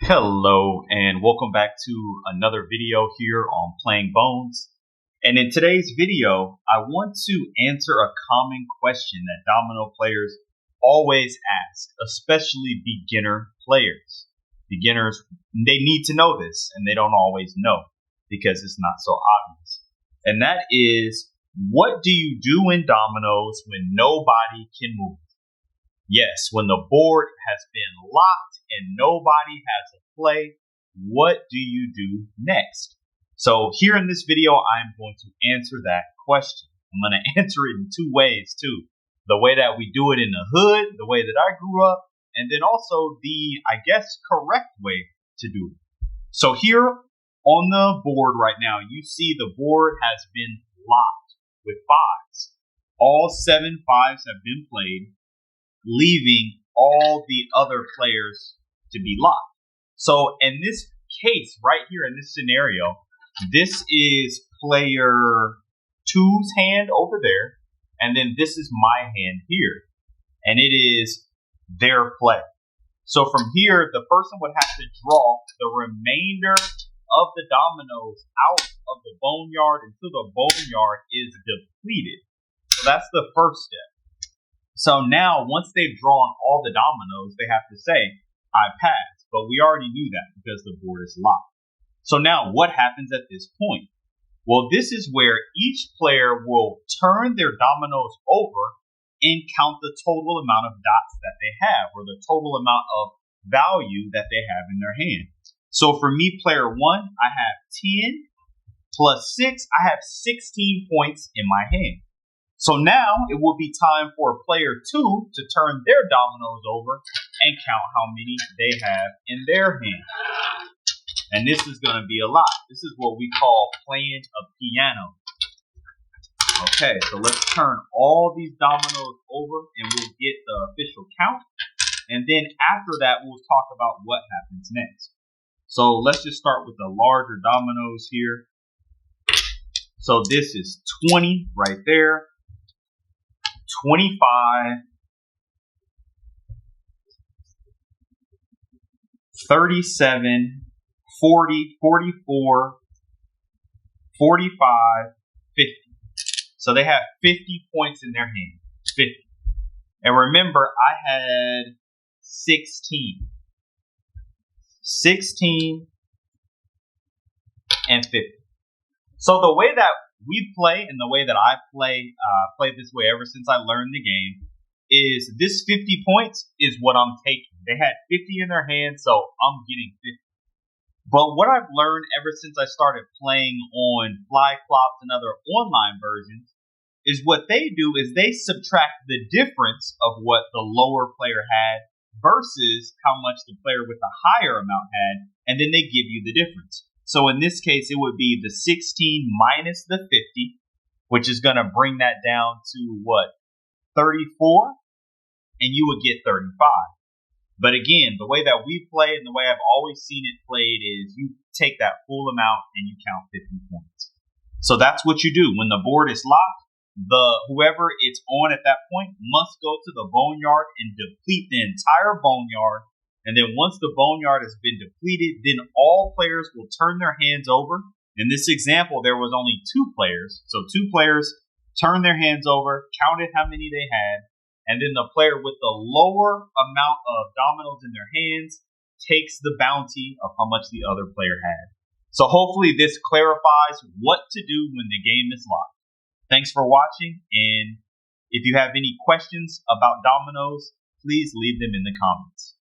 Hello and welcome back to another video here on Playing Bones. And in today's video, I want to answer a common question that domino players always ask, especially beginner players. Beginners, they need to know this and they don't always know because it's not so obvious. And that is, what do you do in dominoes when nobody can move? Yes, when the board has been locked and nobody has a play, what do you do next? So here in this video, I'm going to answer that question. I'm going to answer it in two ways too. The way that we do it in the hood, the way that I grew up, and then also the, I guess, correct way to do it. So here on the board right now, you see the board has been locked with fives. All 7 fives have been played, leaving all the other players to be locked. So in this case, right here in this scenario, this is player 2's hand over there, and then this is my hand here, and it is their play. So from here, the person would have to draw the remainder of the dominoes out of the boneyard until the boneyard is depleted. So that's the first step. So now, once they've drawn all the dominoes, they have to say, I pass. But we already knew that because the board is locked. So now, what happens at this point? Well, this is where each player will turn their dominoes over and count the total amount of dots that they have, or the total amount of value that they have in their hand. So for me, player 1, I have 10 plus 6. I have 16 points in my hand. So now it will be time for player 2 to turn their dominoes over and count how many they have in their hand. And this is going to be a lot. This is what we call playing a piano. Okay, so let's turn all these dominoes over and we'll get the official count. And then after that, we'll talk about what happens next. So let's just start with the larger dominoes here. So this is 20 right there. 25, 37, 40, 44, 45, 50. So they have 50 points in their hand. 50. And remember, I had 16. 16 and 50. So the way that we play and the way that I play this way ever since I learned the game is this 50 points is what I'm taking. They had 50 in their hand, so I'm getting 50. But what I've learned ever since I started playing on Flyclops and other online versions is what they do is they subtract the difference of what the lower player had versus how much the player with the higher amount had, and then they give you the difference. So in this case, it would be the 16 minus the 50, which is going to bring that down to what? 34, and you would get 35. But again, the way that we play and the way I've always seen it played is you take that full amount and you count 50 points. So that's what you do. When the board is locked, whoever it's on at that point must go to the boneyard and deplete the entire boneyard. And then once the boneyard has been depleted, then all players will turn their hands over. In this example, there was only 2 players. So 2 players turned their hands over, counted how many they had, and then the player with the lower amount of dominoes in their hands takes the bounty of how much the other player had. So hopefully this clarifies what to do when the game is locked. Thanks for watching, and if you have any questions about dominoes, please leave them in the comments.